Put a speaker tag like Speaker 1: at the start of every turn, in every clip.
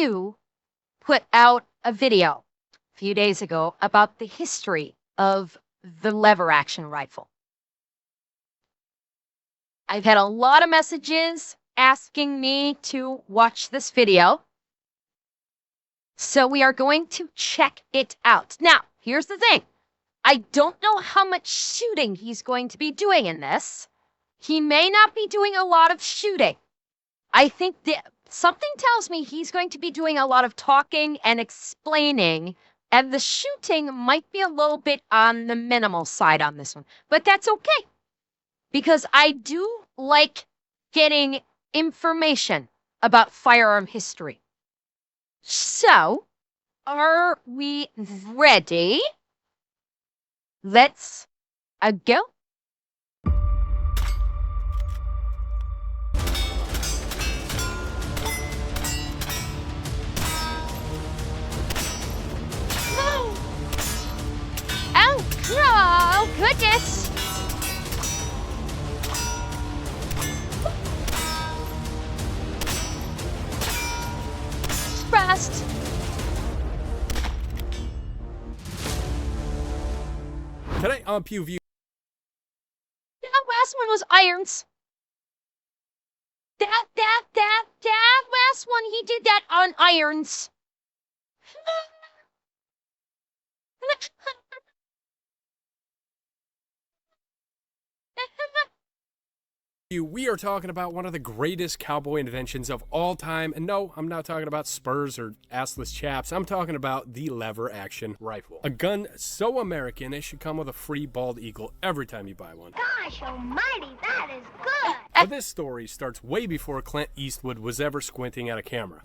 Speaker 1: PewView put out a video a few days ago about the history of the lever action rifle. I've had a lot of messages asking me to watch this video, so we are going to check it out. Now, here's the thing. I don't know how much shooting he's going to be doing in this. He may not be doing a lot of shooting. I think that something tells me he's going to be doing a lot of talking and explaining, and the shooting might be a little bit on the minimal side on this one. But that's okay, because I do like getting information about firearm history. So, are we ready? Let's go. Oh, goodness. Rust.
Speaker 2: Today on PewView.
Speaker 1: That last one was irons. That last one, he did that on irons.
Speaker 2: We are talking about one of the greatest cowboy inventions of all time. And no, I'm not talking about spurs or assless chaps. I'm talking about the lever action rifle. A gun so American, it should come with a free bald eagle every time you buy one.
Speaker 3: Gosh almighty, that is good!
Speaker 2: But this story starts way before Clint Eastwood was ever squinting at a camera.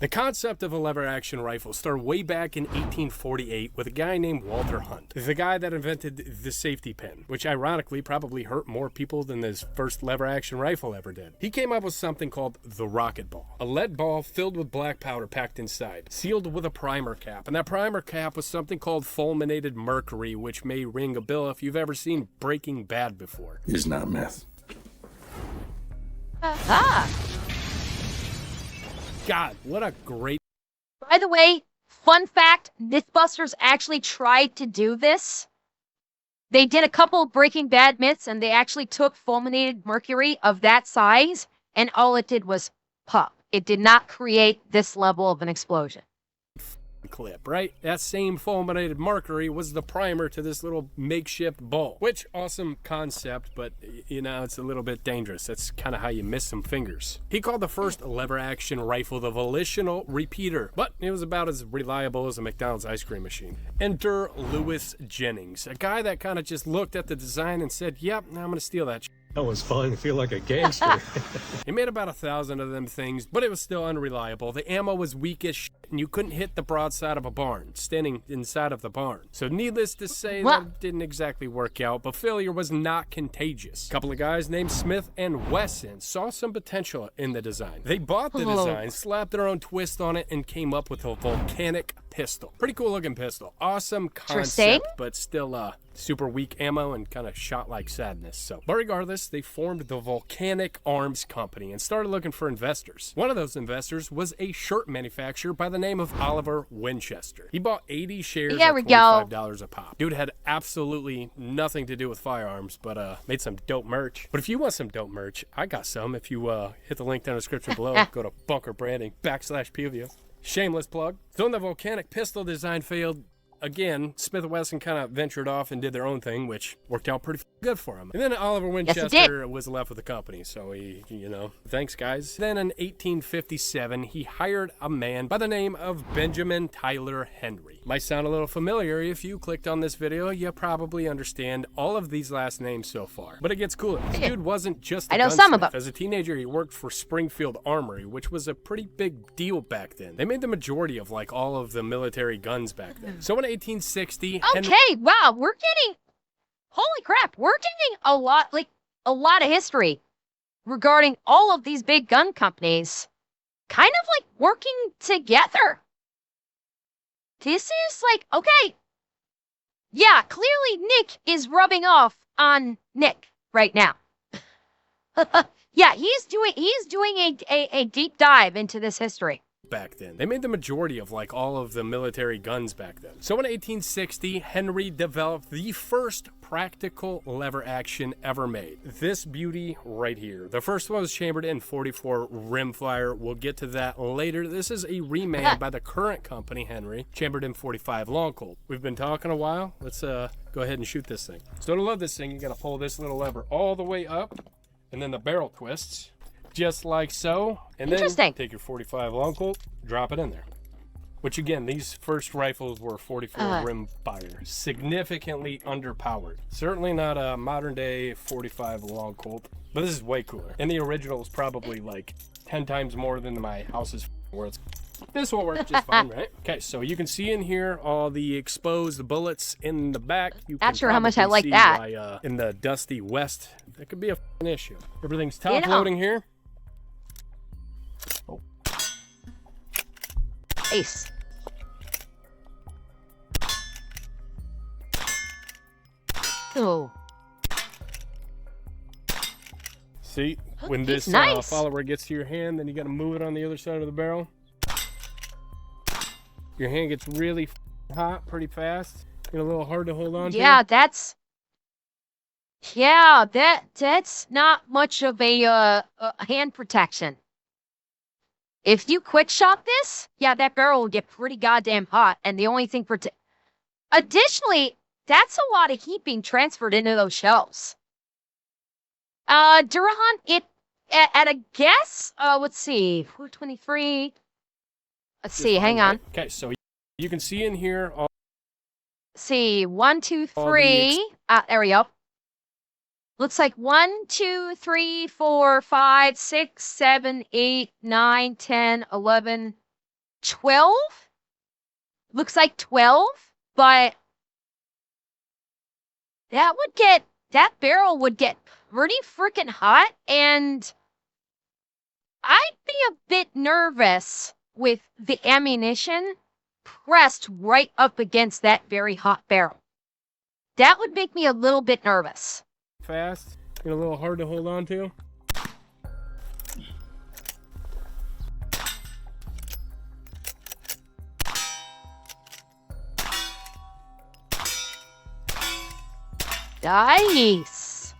Speaker 2: The concept of a lever-action rifle started way back in 1848 with a guy named Walter Hunt, the guy that invented the safety pin, which ironically probably hurt more people than his first lever-action rifle ever did. He came up with something called the rocket ball, a lead ball filled with black powder packed inside, sealed with a primer cap, and that primer cap was something called fulminated mercury, which may ring a bell if you've ever seen Breaking Bad before.
Speaker 4: Is not meth.
Speaker 1: Aha!
Speaker 2: God, what a great...
Speaker 1: By the way, fun fact, Mythbusters actually tried to do this. They did a couple of Breaking Bad myths, and they actually took fulminated mercury of that size, and all it did was pop. It did not create this level of an explosion.
Speaker 2: Clip, right? That same fulminated mercury was the primer to this little makeshift ball, which awesome concept, but you know, it's a little bit dangerous. That's kind of how you miss some fingers. He called the first lever action rifle the volitional repeater, but it was about as reliable as a McDonald's ice cream machine. Enter Lewis Jennings, a guy that kind of just looked at the design and said, yep, now I'm gonna steal that.
Speaker 5: That was fun. I feel like a gangster.
Speaker 2: He made about 1,000 of them things, but it was still unreliable. The ammo was weak as shit, and you couldn't hit the broadside of a barn, standing inside of the barn. So needless to say, that didn't exactly work out, but failure was not contagious. A couple of guys named Smith and Wesson saw some potential in the design. They bought the design, slapped their own twist on it, and came up with a volcanic pistol. Pretty cool looking pistol. Awesome concept, but still super weak ammo and kind of shot like sadness. So, but regardless, they formed the Volcanic Arms Company and started looking for investors. One of those investors was a shirt manufacturer by the name of Oliver Winchester. He bought 80 shares at $25 a pop. Dude had absolutely nothing to do with firearms, but made some dope merch. But if you want some dope merch, I got some. If you hit the link down in the description below, go to Bunker Branding /PewView. Shameless plug. So when the volcanic pistol design failed, again, Smith & Wesson kind of ventured off and did their own thing, which worked out pretty good for him. And then Oliver Winchester was left with the company, so he, you know, thanks guys. Then in 1857, he hired a man by the name of Benjamin Tyler Henry. Might sound a little familiar. If you clicked on this video, you probably understand all of these last names so far. But it gets cooler. This dude wasn't just a gunsmith. As a teenager, he worked for Springfield Armory, which was a pretty big deal back then. They made the majority of like all of the military guns back then. So in 1860.
Speaker 1: Okay, wow, we're getting, holy crap, we're getting a lot of history regarding all of these big gun companies kind of like working together. This is like, okay, yeah, clearly Nick is rubbing off on Nick right now. Yeah, he's doing a deep dive into this history.
Speaker 2: Back then. They made the majority of like all of the military guns back then. So in 1860, Henry developed the first practical lever action ever made. This beauty right here. The first one was chambered in 44 rimfire. We'll get to that later. This is a remade by the current company, Henry, chambered in 45 long colt. We've been talking a while. Let's go ahead and shoot this thing. So to love this thing, you gotta pull this little lever all the way up, and then the barrel twists. Just like so, and then take your 45 long colt, drop it in there. Which again, these first rifles were 44 rim fire, significantly underpowered. Certainly not a modern day 45 long colt, but this is way cooler. And the original is probably like 10 times more than my house's worth. This will work just fine, right? Okay, so you can see in here all the exposed bullets in the back. You
Speaker 1: Not sure how much I like that.
Speaker 2: Why, in the dusty west, that could be a issue. Everything's top loading here. Oh.
Speaker 1: Ace. Oh.
Speaker 2: See, when this
Speaker 1: nice.
Speaker 2: follower gets to your hand, then you got to move it on the other side of the barrel. Your hand gets really hot pretty fast. Get a little hard to hold on to.
Speaker 1: Yeah, that's not much of a hand protection. If you quick shot this, yeah, that barrel will get pretty goddamn hot. And the only thing additionally, that's a lot of heat being transferred into those shells. Durahan, at a guess, let's see, 423. Let's see, hang on.
Speaker 2: Okay, so you can see in here.
Speaker 1: See, 1, 2, 3. There we go. Looks like 1, 2, 3, 4, 5, 6, 7, 8, 9, 10, 11, 12. Looks like 12, but that barrel would get pretty freaking hot, and I'd be a bit nervous with the ammunition pressed right up against that very hot barrel. That would make me a little bit nervous.
Speaker 2: Fast, get a little hard to hold on to.
Speaker 1: Nice.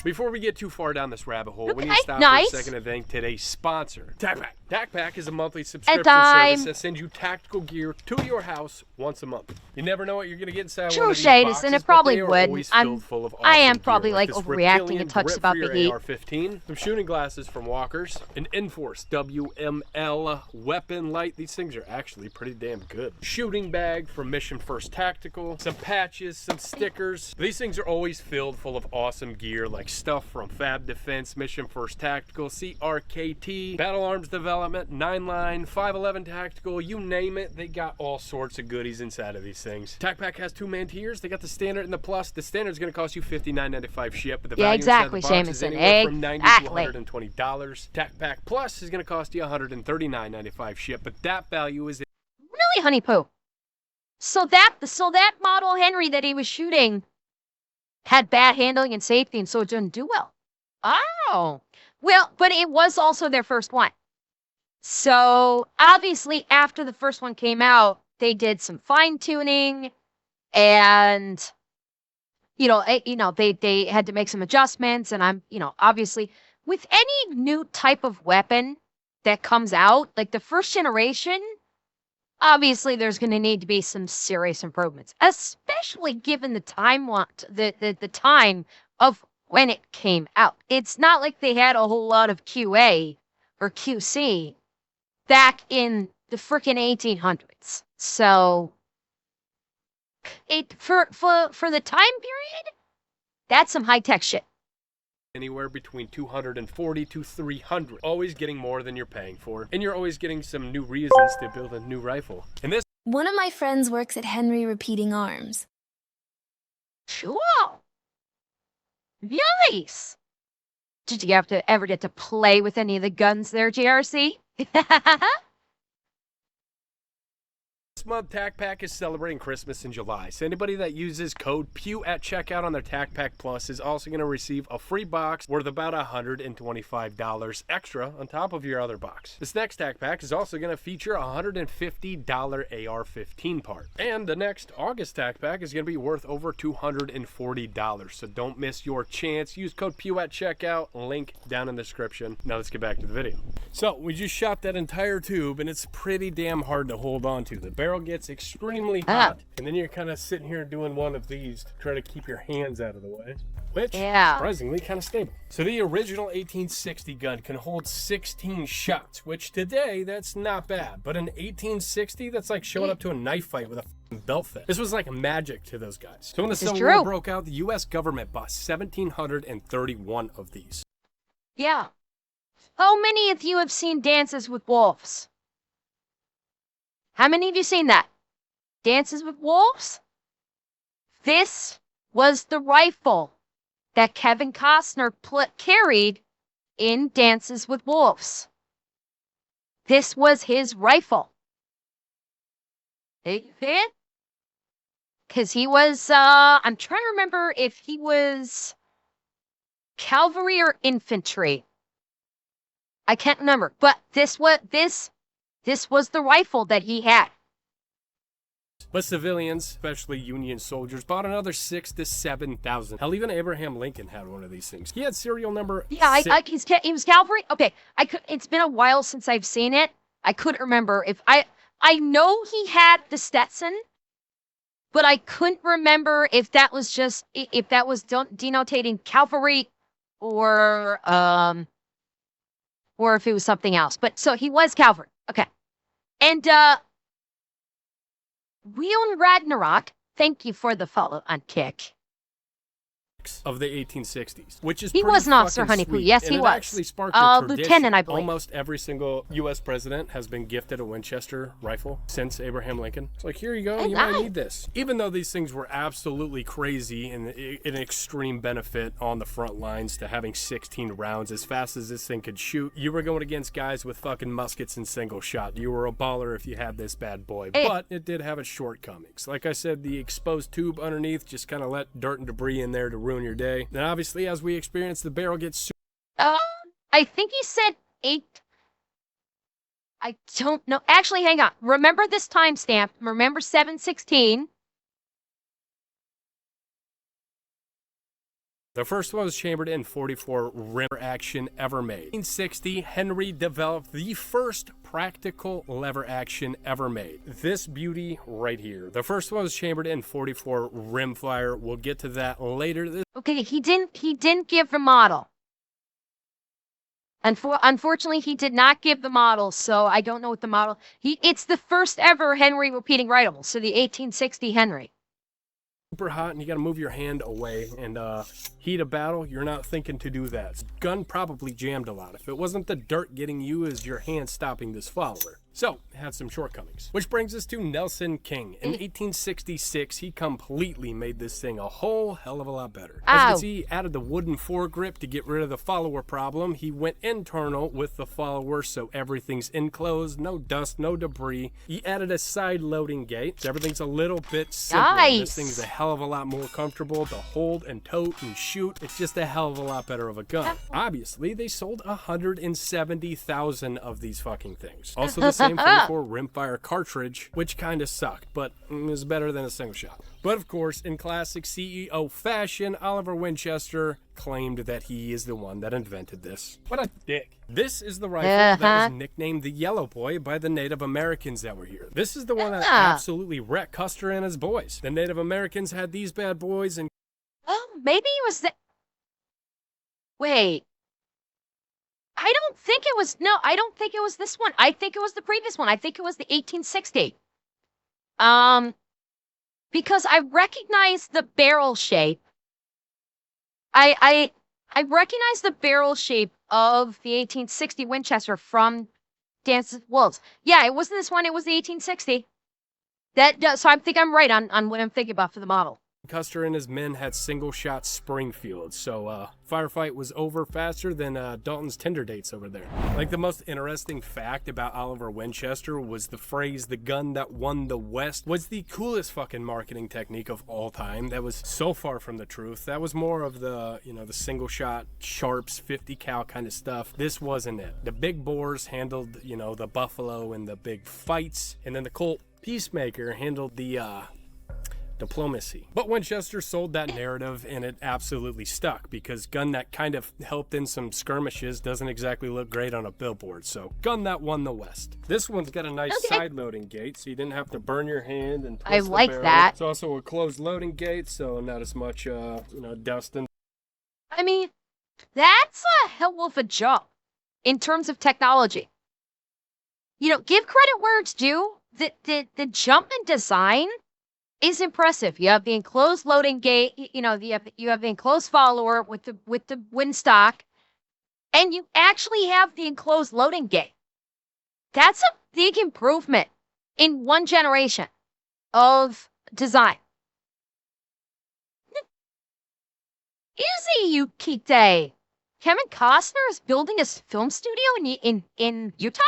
Speaker 2: Before we get too far down this rabbit hole, we need to stop for a second to thank today's sponsor, TacPack. TacPack is a monthly subscription service that sends you tactical gear to your house once a month. You never know what you're going to get inside one of these boxes,
Speaker 1: and it probably would. I am probably
Speaker 2: like
Speaker 1: overreacting and touched about the heat.
Speaker 2: AR-15, some shooting glasses from Walkers, an Enforce WML weapon light. These things are actually pretty damn good. Shooting bag from Mission First Tactical, some patches, some stickers. These things are always filled full of awesome gear like stuff from Fab Defense, Mission First Tactical, CRKT, Battle Arms Development, 9-Line, 511 Tactical, you name it, they got all sorts of goodies inside of these things. TacPack has 2 main tiers. They got the standard and the plus. The standard is going to cost you $59.95 ship, but the value inside the box is anywhere from $90 to $120. TacPack Plus is going to cost you $139.95 ship, but that value is
Speaker 1: really honey poo. So that model Henry that he was shooting had bad handling and safety, and so it didn't do well. Oh. Well, but it was also their first one. So, obviously, after the first one came out, they did some fine-tuning, and, they had to make some adjustments, and obviously, with any new type of weapon that comes out, like the first generation, obviously, there's going to need to be some serious improvements, especially given the time of when it came out. It's not like they had a whole lot of QA or QC back in the frickin' 1800s. So, for the time period, that's some high-tech shit.
Speaker 2: Anywhere between $240 to $300. Always getting more than you're paying for. And you're always getting some new reasons to build a new rifle. And this...
Speaker 4: One of my friends works at Henry Repeating Arms.
Speaker 1: Sure. Nice. Did you ever get to play with any of the guns there, JRC?
Speaker 2: This month, TACPAC is celebrating Christmas in July, so anybody that uses code PEW at checkout on their TACPAC Plus is also going to receive a free box worth about $125 extra on top of your other box. This next TACPAC is also going to feature a $150 AR-15 part. And the next August TACPAC is going to be worth over $240, so don't miss your chance. Use code PEW at checkout, link down in the description. Now let's get back to the video. So we just shot that entire tube, and it's pretty damn hard to hold on to. The barrel gets extremely hot, and then you're kind of sitting here doing one of these to try to keep your hands out of the way, which surprisingly kind of stable. So the original 1860 gun can hold 16 shots, which today that's not bad, but in 1860 that's like showing up to a knife fight with a belt fit. This was like magic to those guys. So when the Civil War broke out, the U.S. government bought 1,731 of these.
Speaker 1: Yeah. How many of you have seen Dances with Wolves? How many of you seen that? Dances with Wolves? This was the rifle that Kevin Costner carried in Dances with Wolves. This was his rifle. Because he was, I'm trying to remember if he was cavalry or infantry. I can't remember, but this was the rifle that he had.
Speaker 2: But civilians, especially Union soldiers, bought another 6,000 to 7,000. Hell, even Abraham Lincoln had one of these things. He had serial number 6.
Speaker 1: He was cavalry. Okay, it's been a while since I've seen it. I couldn't remember if I know he had the Stetson, but I couldn't remember if that was denotating cavalry or if it was something else. But so he was cavalry. Okay. And Leon Ragnarok, thank you for the follow on Kick.
Speaker 2: Of the 1860s, which is
Speaker 1: he was an officer, Honeypoo. Yes, he was.
Speaker 2: Actually sparked a tradition.
Speaker 1: Lieutenant, I believe.
Speaker 2: Almost every single U.S. president has been gifted a Winchester rifle since Abraham Lincoln. It's like, here you go, you might need this. Even though these things were absolutely crazy and an extreme benefit on the front lines to having 16 rounds as fast as this thing could shoot, you were going against guys with fucking muskets and single shot. You were a baller if you had this bad boy. But it did have its shortcomings. Like I said, the exposed tube underneath just kind of let dirt and debris in there to ruin your day. And obviously, as we experience, the barrel gets
Speaker 1: I think he said 8. I don't know. Actually, hang on. Remember this timestamp. Remember 7/16.
Speaker 2: The first one was chambered in 44 rim action ever made. In 1860, Henry developed the first practical lever action ever made. This beauty right here. The first one was chambered in 44 rim fire. We'll get to that later.
Speaker 1: Okay, he didn't give the model. Unfortunately, he did not give the model, so I don't know what the model. It's the first ever Henry repeating rifle, so the 1860 Henry.
Speaker 2: Super hot and you got to move your hand away and heat a battle, you're not thinking to do that. Gun probably jammed a lot. If it wasn't the dirt getting you, is your hand stopping this follower. So, it had some shortcomings. Which brings us to Nelson King. In 1866, he completely made this thing a whole hell of a lot better. As you can see, he added the wooden foregrip to get rid of the follower problem. He went internal with the follower, so everything's enclosed, no dust, no debris. He added a side loading gate, so everything's a little bit simpler.
Speaker 1: Nice.
Speaker 2: This thing's a hell of a lot more comfortable to hold and tote and shoot. It's just a hell of a lot better of a gun. Obviously, they sold 170,000 of these fucking things. Also, the same 44 rimfire cartridge, which kind of sucked, but is better than a single shot. But of course, in classic CEO fashion, Oliver Winchester claimed that he is the one that invented this. What a dick. This is the rifle that was nicknamed the Yellow Boy by the Native Americans that were here. This is the one that absolutely wrecked Custer and his boys. The Native Americans had these bad boys and...
Speaker 1: Oh, maybe it was the... Wait. I don't think it was this one. I think it was the previous one. I think it was the 1860. Because I recognize the barrel shape. I recognize the barrel shape of the 1860 Winchester from Dances with Wolves. Yeah, it wasn't this one. It was the 1860. So I think I'm right on what I'm thinking about for the model.
Speaker 2: Custer and his men had single-shot Springfield, so firefight was over faster than Dalton's Tinder dates over there. Like, the most interesting fact about Oliver Winchester was the phrase, "the gun that won the West," was the coolest fucking marketing technique of all time. That was so far from the truth. That was more of the, you know, the single-shot Sharps 50 cal kind of stuff. This wasn't it. The big bores handled, you know, the buffalo and the big fights, and then the Colt Peacemaker handled the diplomacy. But Winchester sold that narrative, and it absolutely stuck, because gun that kind of helped in some skirmishes doesn't exactly look great on a billboard. So gun that won the West. This one's got a nice side loading gate, so you didn't have to burn your hand and twist
Speaker 1: I like
Speaker 2: the barrel.
Speaker 1: that.
Speaker 2: It's also a closed loading gate, so not as much you know, dust and
Speaker 1: I mean, that's a hell of a jump in terms of technology. You know, give credit where it's due. The jump in design is impressive. You have the enclosed loading gate, you know, you have the enclosed follower with the windstock, and you actually have the enclosed loading gate. That's a big improvement in one generation of design. Easy, you Kite. Kevin Costner is building a film studio in Utah?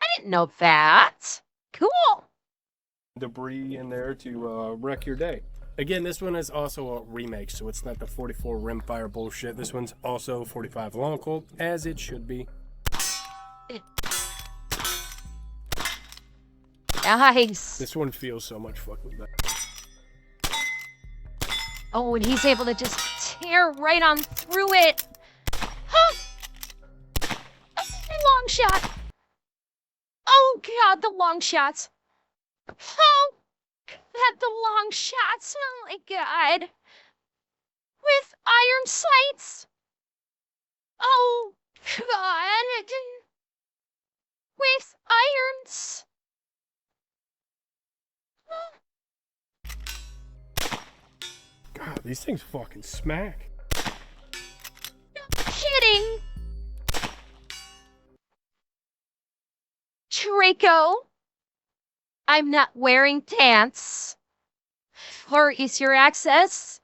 Speaker 1: I didn't know that. Cool.
Speaker 2: debris in there to wreck your day. Again, this one is also a remake, so it's not the 44 rimfire bullshit. This one's also 45 long Colt, as it should be.
Speaker 1: Nice.
Speaker 2: This one feels so much fucking better.
Speaker 1: Oh, and he's able to just tear right on through it. Huh. Long shot. Oh, God, the long shots. Oh, God, the long shots. Oh, my God. With iron sights. Oh, God. With irons.
Speaker 2: God, these things fucking smack.
Speaker 1: Kidding. Draco, I'm not wearing pants. Or is your access?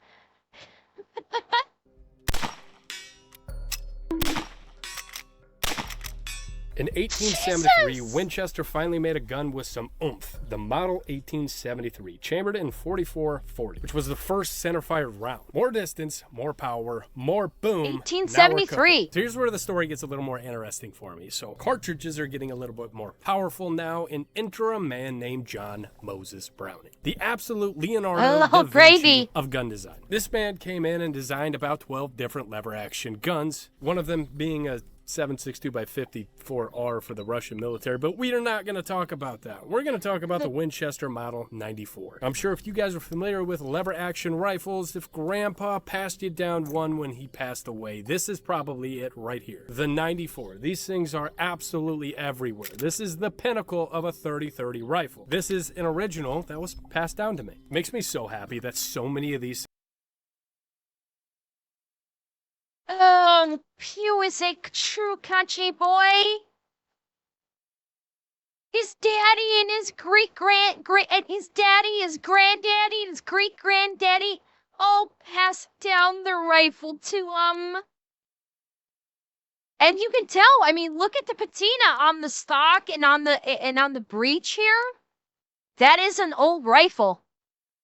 Speaker 2: In 1873,
Speaker 1: Jesus!
Speaker 2: Winchester finally made a gun with some oomph, the Model 1873, chambered in .44-40, which was the first center-fired round. More distance, more power, more boom.
Speaker 1: 1873.
Speaker 2: So here's where the story gets a little more interesting for me. So cartridges are getting a little bit more powerful now, and enter a man named John Moses Browning, the absolute Leonardo da Vinci
Speaker 1: gravy.
Speaker 2: of gun design. This man came in and designed about 12 different lever-action guns, one of them being a 7.62x54R for the Russian military, but we are not going to talk about that. We're going to talk about the Winchester Model 94. I'm sure if you guys are familiar with lever action rifles, if Grandpa passed you down one when he passed away, this is probably it right here. The 94. These things are absolutely everywhere. This is the pinnacle of a 30-30 rifle. This is an original that was passed down to me. It makes me so happy that so many of these
Speaker 1: Pew is a true country boy. His daddy and his his daddy, his granddaddy, and his great-granddaddy all passed down the rifle to him. And you can tell, I mean, look at the patina on the stock and on the breech here. That is an old rifle.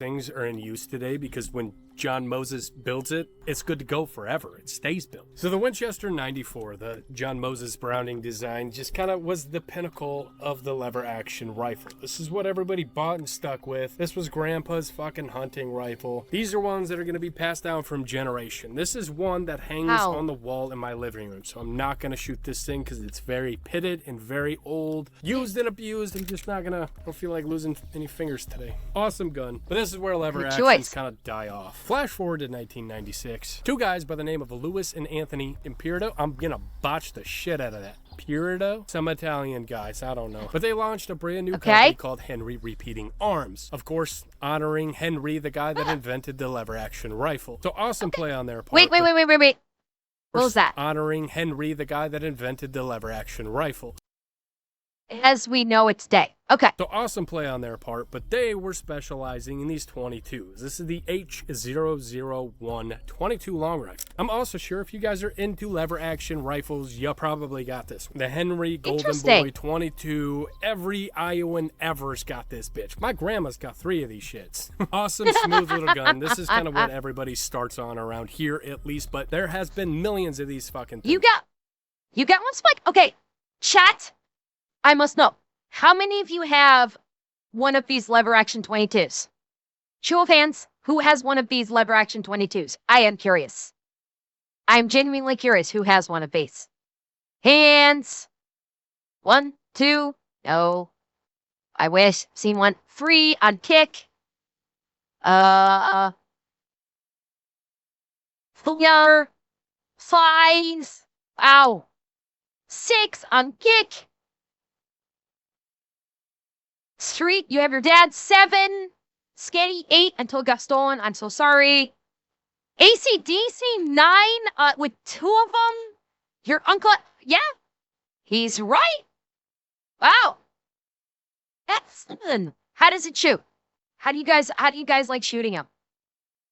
Speaker 2: things are in use today, because when John Moses builds it, it's good to go forever. It stays built. So the Winchester 94, the John Moses Browning design, just kind of was the pinnacle of the lever action rifle. This is what everybody bought and stuck with. This was Grandpa's fucking hunting rifle. These are ones that are going to be passed down from generation. This is one that hangs on the wall in my living room, so I'm not going to shoot this thing because it's very pitted and very old. Used and abused. I'm just not going to, I don't feel like losing any fingers today. Awesome gun. But this is where lever actions kind of die off. Flash forward to 1996. Two guys by the name of Louis and Anthony Impierto. I'm gonna botch the shit out of that. Impierto? Some Italian guys, I don't know. But they launched a brand new company called Henry Repeating Arms. Of course, honoring Henry, the guy that invented the lever action rifle. So awesome play on their part.
Speaker 1: Wait. What was that?
Speaker 2: Honoring Henry, the guy that invented the lever action rifle.
Speaker 1: As we know, it's day. Okay.
Speaker 2: So awesome play on their part, but they were specializing in these 22s. This is the H001 22 long rifle. I'm also sure if you guys are into lever action rifles, you probably got this one. The Henry Golden Boy 22. Every Iowan ever's got this bitch. My grandma's got 3 of these shits. Awesome, smooth little gun. This is kind of what everybody starts on around here, at least, but there has been millions of these fucking things.
Speaker 1: You got one, Spike? Okay, chat, I must know. How many of you have one of these lever action 22s? Show of hands, who has one of these lever action 22s? I am curious. I'm genuinely curious who has one of these. Hands. 1, 2, no. I wish. Seen one. 3 on kick. 4, 5. Wow. 6 on kick. Street, you have your dad. 7. Sketty, 8 until it got stolen. I'm so sorry. AC/DC, 9 with 2 of them. Your uncle, yeah, he's right. Wow. That's fun. How does it shoot? How do you guys like shooting them?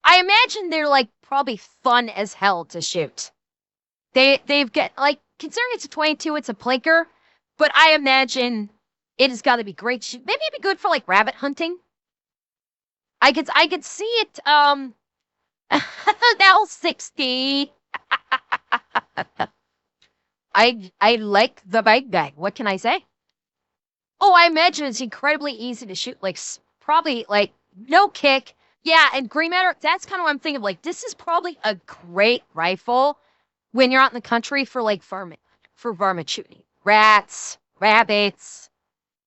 Speaker 1: I imagine they're like probably fun as hell to shoot. They've got like, considering it's a 22, it's a plinker, but I imagine it has got to be great shoot. Maybe it'd be good for like rabbit hunting. I could see it. Now 60. I like the big guy. What can I say? Oh, I imagine it's incredibly easy to shoot. Like probably like no kick. Yeah, and green matter. That's kind of what I'm thinking. Like this is probably a great rifle when you're out in the country for like varmint shooting. Rats, rabbits.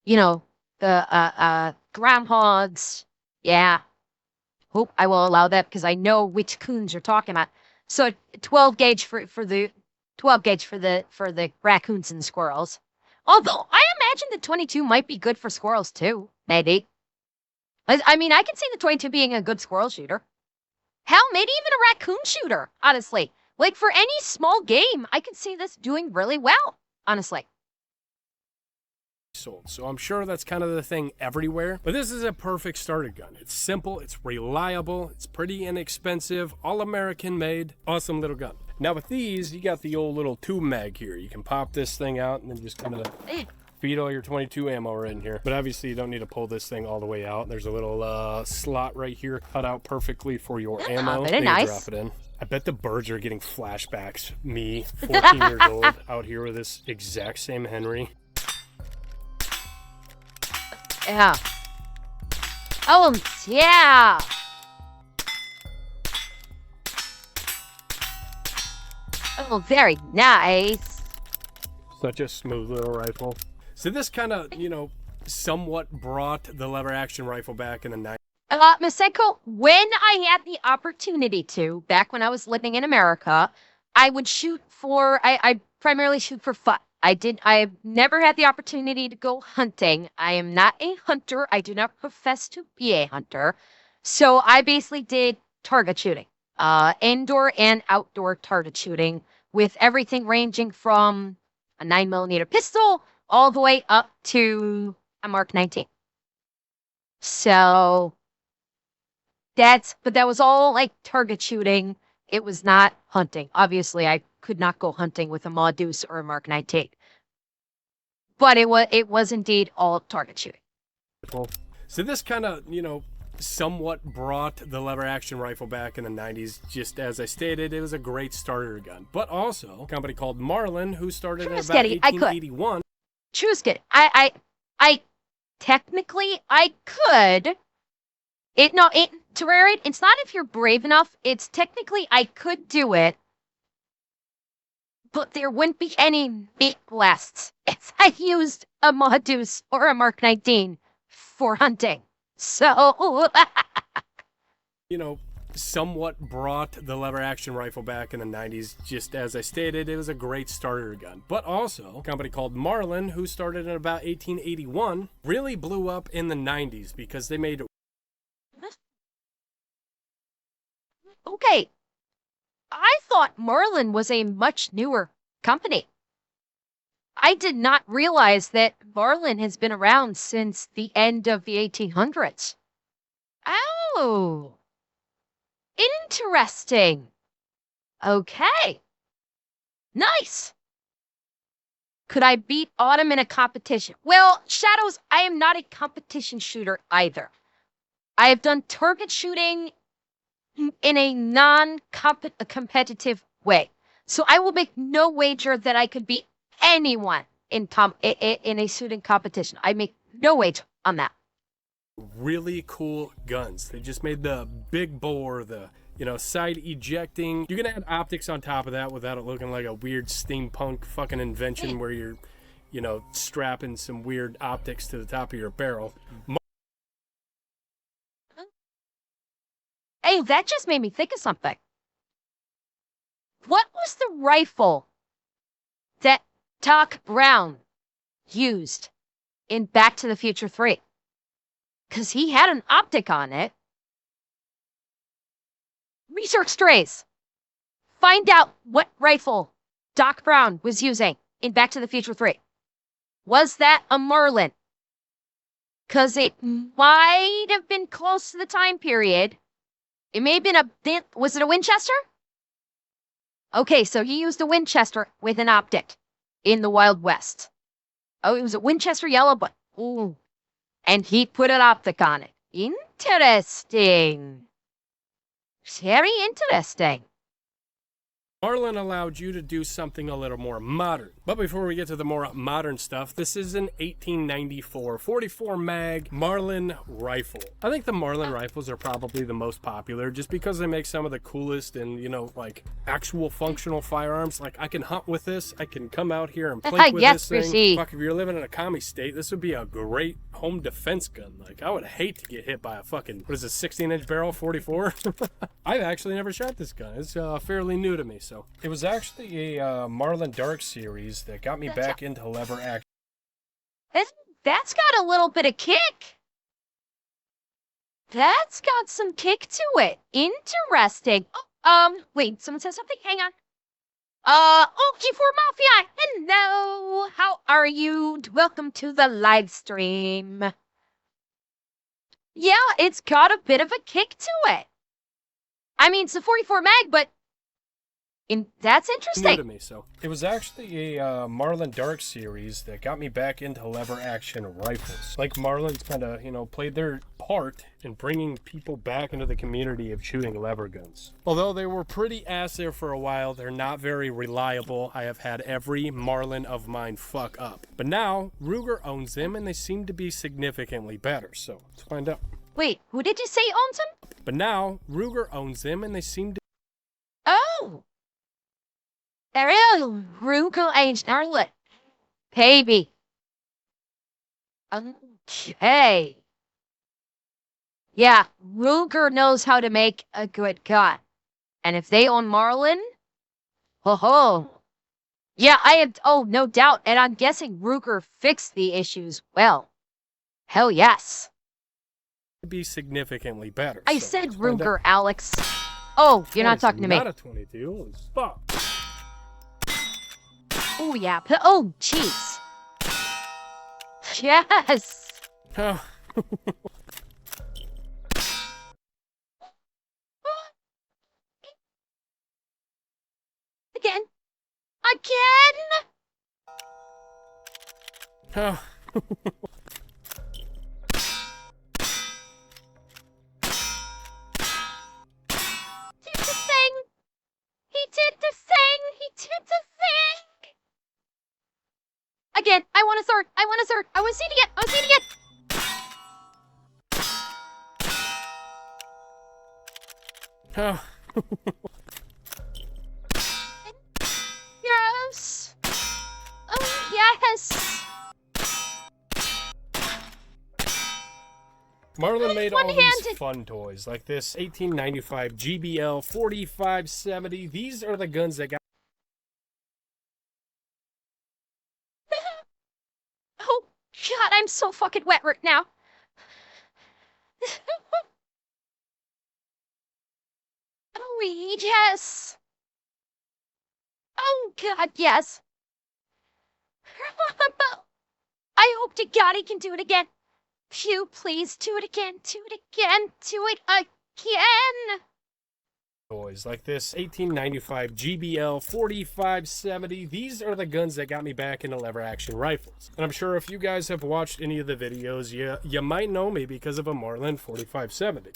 Speaker 1: You know, the groundhogs. Yeah. Hope I will allow that because I know which coons you're talking about. So 12 gauge for the raccoons and squirrels. Although I imagine the 22 might be good for squirrels too. Maybe. I mean, I can see the 22 being a good squirrel shooter. Hell, maybe even a raccoon shooter, honestly. Like for any small game, I can see this doing really well, honestly.
Speaker 2: Sold. So I'm sure that's kind of the thing everywhere, but this is a perfect starter gun. It's simple, it's reliable, it's pretty inexpensive, all American made, awesome little gun. Now with these, you got the old little tube mag here. You can pop this thing out and then just kind of feed all your 22 ammo right in here. But obviously you don't need to pull this thing all the way out. There's a little slot right here cut out perfectly for your ammo.
Speaker 1: Very nice.
Speaker 2: Drop it in. I bet the birds are getting flashbacks. Me, 14 years old, out here with this exact same Henry.
Speaker 1: Yeah. Oh, yeah. Oh, very nice.
Speaker 2: Such a smooth little rifle. So this kind of, you know, somewhat brought the lever action rifle back in the 90s.
Speaker 1: Maseko, when I had the opportunity to, back when I was living in America, I would shoot for, I primarily shoot for fun. I've never had the opportunity to go hunting. I am not a hunter. I do not profess to be a hunter. So I basically did target shooting, indoor and outdoor target shooting with everything ranging from a 9mm pistol all the way up to a Mark 19. So but that was all like target shooting. It was not hunting. Obviously, I could not go hunting with a Ma Deuce or a Mark 19. But it was indeed all target shooting.
Speaker 2: So this kind of, you know, somewhat brought the lever action rifle back in the 90s. Just as I stated, it was a great starter gun. But also, a company called Marlin, who started in about 1881.
Speaker 1: Trusket. I technically I could. Terraried, it's not if you're brave enough. It's technically I could do it, but there wouldn't be any big blasts if I used a Ma Deuce or a Mark 19 for hunting. So,
Speaker 2: you know, somewhat brought the lever action rifle back in the 90s. Just as I stated, it was a great starter gun. But also, a company called Marlin, who started in about 1881, really blew up in the 90s because they made...
Speaker 1: Okay, I thought Marlin was a much newer company. I did not realize that Marlin has been around since the end of the 1800s. Oh, interesting. Okay, nice. Could I beat Autumn in a competition? Well, Shadows, I am not a competition shooter either. I have done target shooting in a non-competitive way. So I will make no wager that I could beat anyone in a shooting competition. I make no wager on that.
Speaker 2: Really cool guns. They just made the big bore, the side ejecting. You can add optics on top of that without it looking like a weird steampunk fucking invention where you're, strapping some weird optics to the top of your barrel.
Speaker 1: Hey, that just made me think of something. What was the rifle that Doc Brown used in Back to the Future 3? Because he had an optic on it. Research strays. Find out what rifle Doc Brown was using in Back to the Future 3. Was that a Marlin? Because it might have been close to the time period. It may have been was it a Winchester? Okay, so he used a Winchester with an optic in the Wild West. Oh, it was a Winchester yellow, but ooh. And he put an optic on it. Interesting. Very interesting.
Speaker 2: Marlin allowed you to do something a little more modern. But before we get to the more modern stuff, this is an 1894 44 mag Marlin rifle. I think the Marlin rifles are probably the most popular just because they make some of the coolest and, like actual functional firearms. Like I can hunt with this. I can come out here and play with
Speaker 1: Yes,
Speaker 2: this thing.
Speaker 1: Rishi.
Speaker 2: Fuck, if you're living in a commie state, this would be a great home defense gun. Like I would hate to get hit by a fucking, what is it, 16-inch barrel 44? I've actually never shot this gun. It's fairly new to me. So it was actually a Marlin Dark series that got me back into lever action.
Speaker 1: That's got a little bit of kick. That's got some kick to it. Interesting. Oh, wait, someone said something. Hang on. G4 Mafia. Hello. How are you? Welcome to the live stream. Yeah, it's got a bit of a kick to it. I mean, it's a 44 mag, but that's interesting.
Speaker 2: New to me, so it was actually a Marlin Dark series that got me back into lever action rifles. Like Marlin's kind of played their part in bringing people back into the community of shooting lever guns. Although they were pretty ass there for a while, they're not very reliable. I have had every Marlin of mine fuck up, but now Ruger owns them and they seem to be significantly better. So let's find out.
Speaker 1: Wait, who did you say owns them?
Speaker 2: But now Ruger owns them and they seem to.
Speaker 1: Oh. There is Ruger owns Charlotte. Baby. Okay. Yeah, Ruger knows how to make a good gun. And if they own Marlin, ho. Yeah, no doubt. And I'm guessing Ruger fixed the issues well. Hell yes.
Speaker 2: Be significantly better.
Speaker 1: I said Ruger, Alex. Oh, you're not talking to me.
Speaker 2: Not a 22. Holy fuck.
Speaker 1: Oh, yeah. Oh, jeez. Yes.
Speaker 2: Oh.
Speaker 1: Again.
Speaker 2: Oh.
Speaker 1: Did the thing. He did the thing. He did the thing. Again. I want a third. I want to see it again.
Speaker 2: Oh.
Speaker 1: Yes. Oh, yes.
Speaker 2: Marlin made all these fun toys, like this 1895 GBL 4570. These are the guns that got.
Speaker 1: Oh, God, I'm so fucking wet right now. Oh, yes. Oh, God, yes. I hope to God he can do it again. Pew, please do it again. Do it again. Do it again.
Speaker 2: Boys, like this 1895 GBL 4570. These are the guns that got me back into lever action rifles. And I'm sure if you guys have watched any of the videos, you might know me because of a Marlin 4570.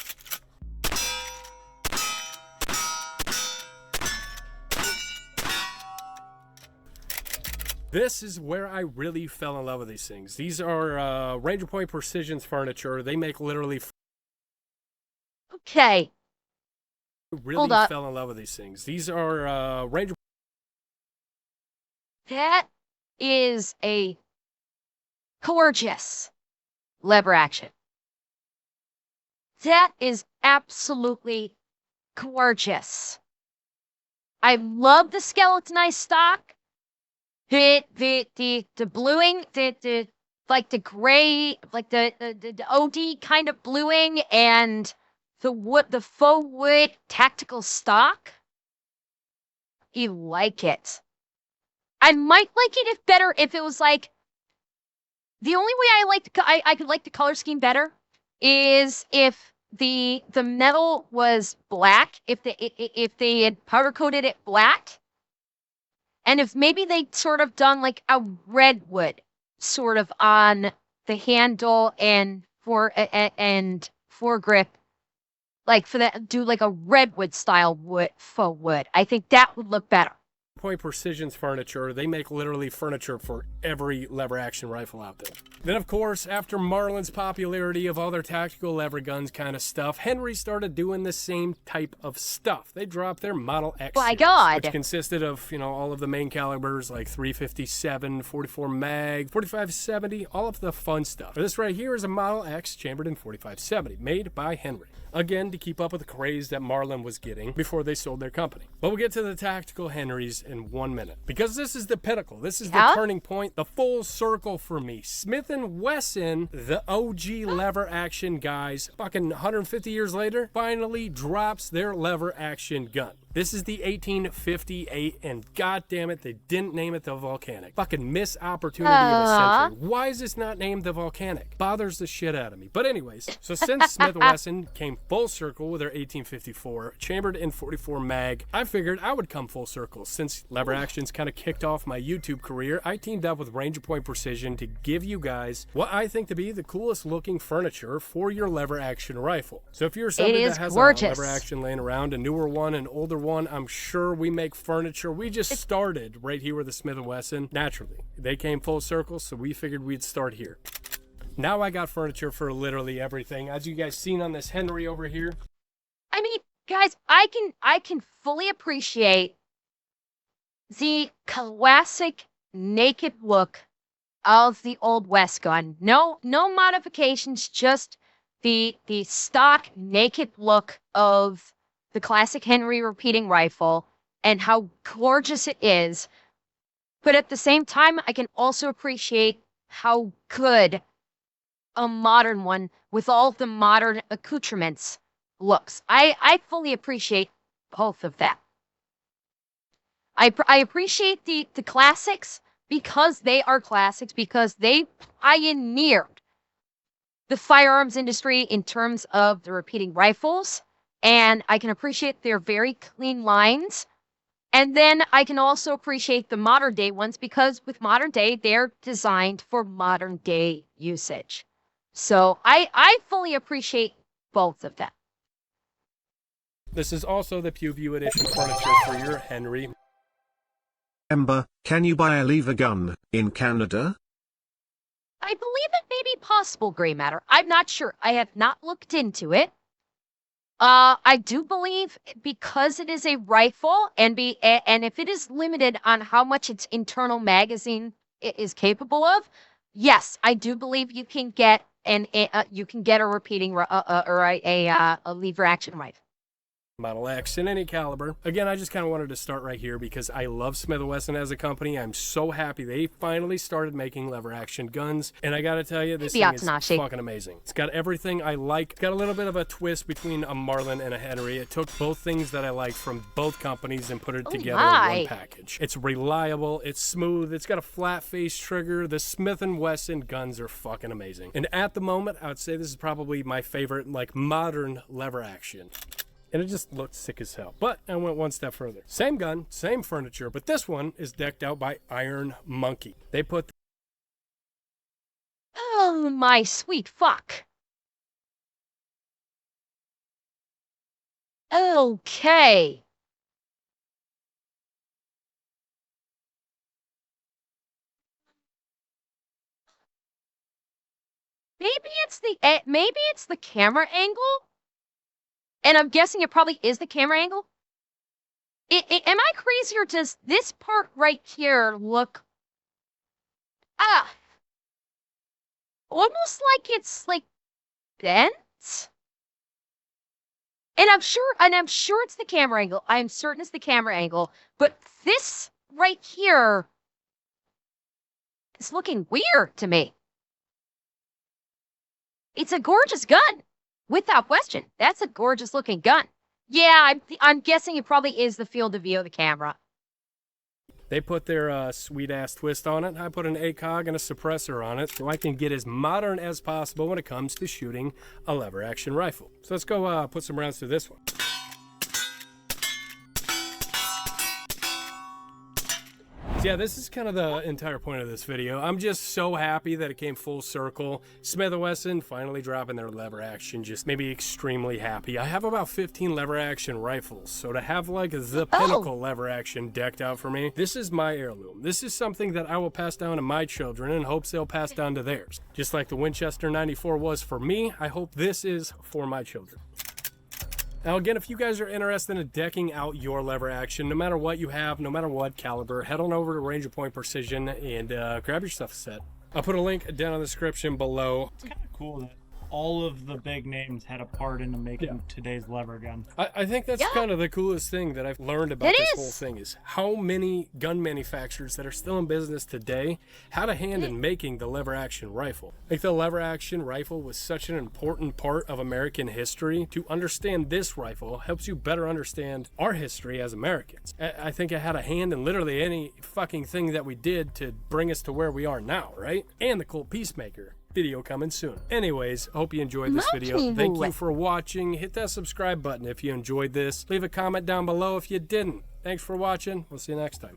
Speaker 2: This is where I really fell in love with these things. These are Ranger Point Precision's furniture. They make literally...
Speaker 1: Okay.
Speaker 2: Really fell in love with these things. These are Ranger...
Speaker 1: That is a gorgeous lever action. That is absolutely gorgeous. I love the skeletonized stock. The bluing, like the gray, like the OD kind of bluing, and the faux wood tactical stock. You like it. I might like it if better if it was like the only way I could like the color scheme better is if the metal was black, if they had powder coated it black. And if maybe they sort of done like a redwood sort of on the handle and foregrip, like for that, do like a redwood style wood, faux wood. I think that would look better.
Speaker 2: Point Precision's furniture. They make literally furniture for every lever action rifle out there. Then of course, after Marlin's popularity of all their tactical lever guns kind of stuff, Henry started doing the same type of stuff. They dropped their Model X series, which consisted of, you know, all of the main calibers like 357, 44 mag, 4570, all of the fun stuff. This right here is a Model X chambered in 4570, made by Henry. Again, to keep up with the craze that Marlin was getting before they sold their company. But we'll get to the tactical Henrys in 1 minute. Because this is the pinnacle. This is the turning point, the full circle for me. Smith & Wesson, the OG lever action guys, fucking 150 years later, finally drops their lever action gun. This is the 1858, and goddamn it, they didn't name it the Volcanic. Fucking missed opportunity of a century. Why is this not named the Volcanic? Bothers the shit out of me. But anyways, so since Smith & Wesson came full circle with their 1854, chambered in 44 mag, I figured I would come full circle. Since lever actions kind of kicked off my YouTube career, I teamed up with Ranger Point Precision to give you guys what I think to be the coolest looking furniture for your lever action rifle. So if you're somebody that has a lever action laying around, a newer one, an older one, I'm sure we make furniture. We just started right here with the Smith & Wesson. Naturally, they came full circle, so we figured we'd start here. Now I got furniture for literally everything. As you guys seen on this Henry over here.
Speaker 1: I mean, guys, I can fully appreciate the classic naked look of the Old West gun. No modifications, just the stock naked look of the classic Henry repeating rifle and how gorgeous it is. But at the same time, I can also appreciate how good a modern one with all the modern accoutrements looks. I fully appreciate both of that. I appreciate the classics because they are classics, because they pioneered the firearms industry in terms of the repeating rifles. And I can appreciate their very clean lines. And then I can also appreciate the modern day ones because with modern day, they're designed for modern day usage. So I fully appreciate both of them.
Speaker 2: This is also the PewView edition furniture for your Henry.
Speaker 6: Ember, can you buy a lever gun in Canada?
Speaker 1: I believe it may be possible, Gray Matter. I'm not sure. I have not looked into it. I do believe because it is a rifle and if it is limited on how much its internal magazine is capable of, yes, I do believe you can get a repeating or a lever action rifle.
Speaker 2: Model X in any caliber. Again, I just kind of wanted to start right here because I love Smith & Wesson as a company. I'm so happy they finally started making lever action guns. And I gotta tell you, this thing is fucking amazing. It's got everything I like. It's got a little bit of a twist between a Marlin and a Henry. It took both things that I like from both companies and put it together in one package. It's reliable, it's smooth, it's got a flat face trigger. The Smith & Wesson guns are fucking amazing. And at the moment, I would say this is probably my favorite, like, modern lever action. And it just looked sick as hell. But I went one step further. Same gun, same furniture, but this one is decked out by Iron Monkey. They put...
Speaker 1: Oh, my sweet fuck. Okay. Maybe it's the camera angle? And I'm guessing it probably is the camera angle. Am I crazy, or does this part right here look almost like it's like bent? And I'm sure it's the camera angle. I'm certain it's the camera angle, but this right here is looking weird to me. It's a gorgeous gun. Without question, that's a gorgeous looking gun. Yeah, I'm guessing it probably is the field of view of the camera.
Speaker 2: They put their sweet ass twist on it. I put an ACOG and a suppressor on it so I can get as modern as possible when it comes to shooting a lever action rifle. So let's go put some rounds through this one. Yeah, this is kind of the entire point of this video. I'm just so happy that it came full circle. Smith & Wesson finally dropping their lever action, just made me extremely happy. I have about 15 lever action rifles, so to have like the pinnacle lever action decked out for me, this is my heirloom. This is something that I will pass down to my children in hopes they'll pass down to theirs. Just like the Winchester 94 was for me, I hope this is for my children. Now again, if you guys are interested in decking out your lever action, no matter what you have, no matter what caliber, head on over to Ranger Point Precision and grab your stuff set. I'll put a link down in the description below.
Speaker 7: It's kind of cool that all of the big names had a part in making today's lever gun.
Speaker 2: I think that's kind of the coolest thing that I've learned about this whole thing is how many gun manufacturers that are still in business today had a hand in making the lever action rifle. Like the lever action rifle was such an important part of American history. To understand this rifle helps you better understand our history as Americans. I think it had a hand in literally any fucking thing that we did to bring us to where we are now, right? And the Colt Peacemaker. Video coming soon. Anyways, hope you enjoyed this video. Thank you for watching. Hit that subscribe button if you enjoyed this. Leave a comment down below if you didn't. Thanks for watching. We'll see you next time.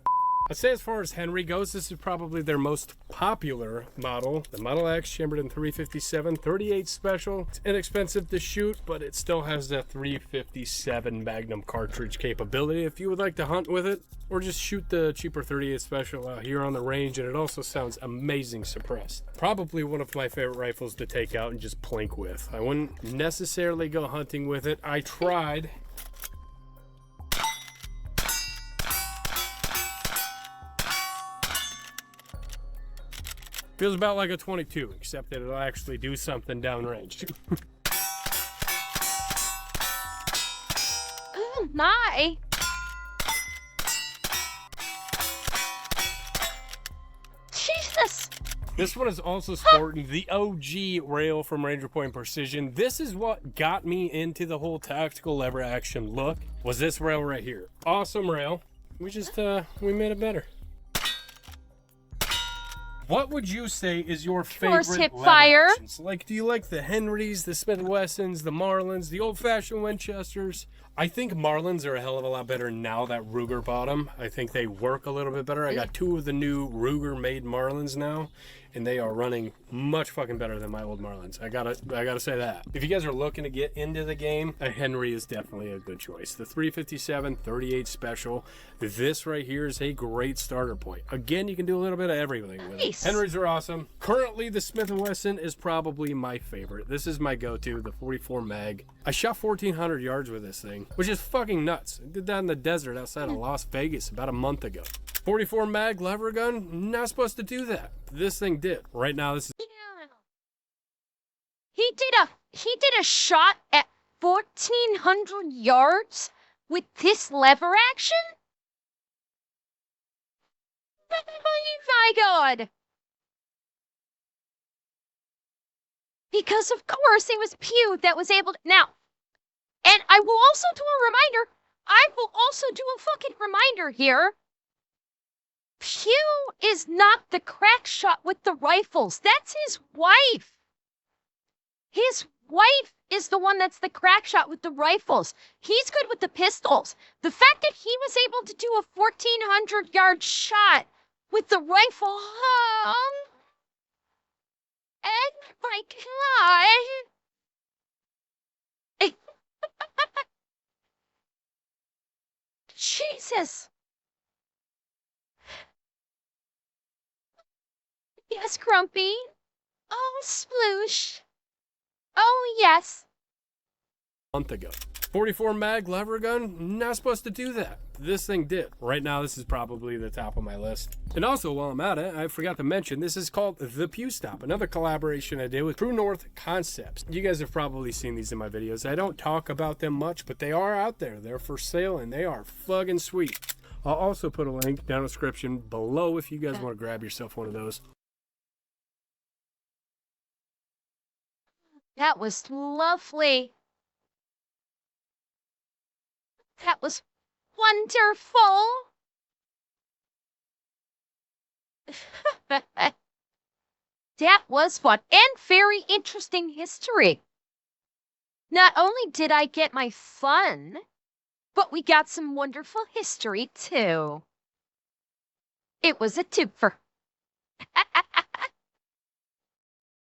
Speaker 2: I'd say as far as Henry goes, this is probably their most popular model. The Model X, chambered in 357, 38 special. It's inexpensive to shoot, but it still has that 357 Magnum cartridge capability if you would like to hunt with it, or just shoot the cheaper 38 special out here on the range, and it also sounds amazing suppressed. Probably one of my favorite rifles to take out and just plink with. I wouldn't necessarily go hunting with it. I tried. Feels about like a 22, except that it'll actually do something downrange.
Speaker 1: Oh my! Jesus!
Speaker 2: This one is also sporting the OG rail from Ranger Point Precision. This is what got me into the whole tactical lever action look, was this rail right here. Awesome rail. We made it better. What would you say is your favorite lever actions? Like, do you like the Henrys, the Smith & Wessons, the Marlins, the old-fashioned Winchesters? I think Marlins are a hell of a lot better now that Ruger bought them. I think they work a little bit better. I got 2 of the new Ruger-made Marlins now, and they are running much fucking better than my old Marlins. I gotta say that. If you guys are looking to get into the game, a Henry is definitely a good choice. The 357 38 special, this right here is a great starter point. Again, you can do a little bit of everything with it. Henrys are awesome. Currently, the Smith & Wesson is probably my favorite. This is my go-to, the 44 mag. I shot 1,400 yards with this thing, which is fucking nuts. I did that in the desert outside of Las Vegas about a month ago. 44 mag lever gun, not supposed to do that. This thing did. Right now, this is...
Speaker 1: He did a shot at 1,400 yards with this lever action? Oh my god! Because of course it was Pew that was able to. Now, and I will also do a reminder. I will also do a fucking reminder here. Pew is not the crack shot with the rifles. That's his wife. His wife is the one that's the crack shot with the rifles. He's good with the pistols. The fact that he was able to do a 1,400-yard shot with the rifle, and my god. Jesus. Yes, Grumpy. Oh, sploosh. Oh, yes.
Speaker 2: Month ago. 44 mag lever gun, not supposed to do that. This thing did. Right now, this is probably the top of my list. And also, while I'm at it, I forgot to mention, this is called the Pew Stop, another collaboration I did with True North Concepts. You guys have probably seen these in my videos. I don't talk about them much, but they are out there. They're for sale, and they are fucking sweet. I'll also put a link down in the description below if you guys want to grab yourself one of those.
Speaker 1: That was lovely. That was wonderful. That was fun and very interesting history. Not only did I get my fun, but we got some wonderful history too. It was a twofer.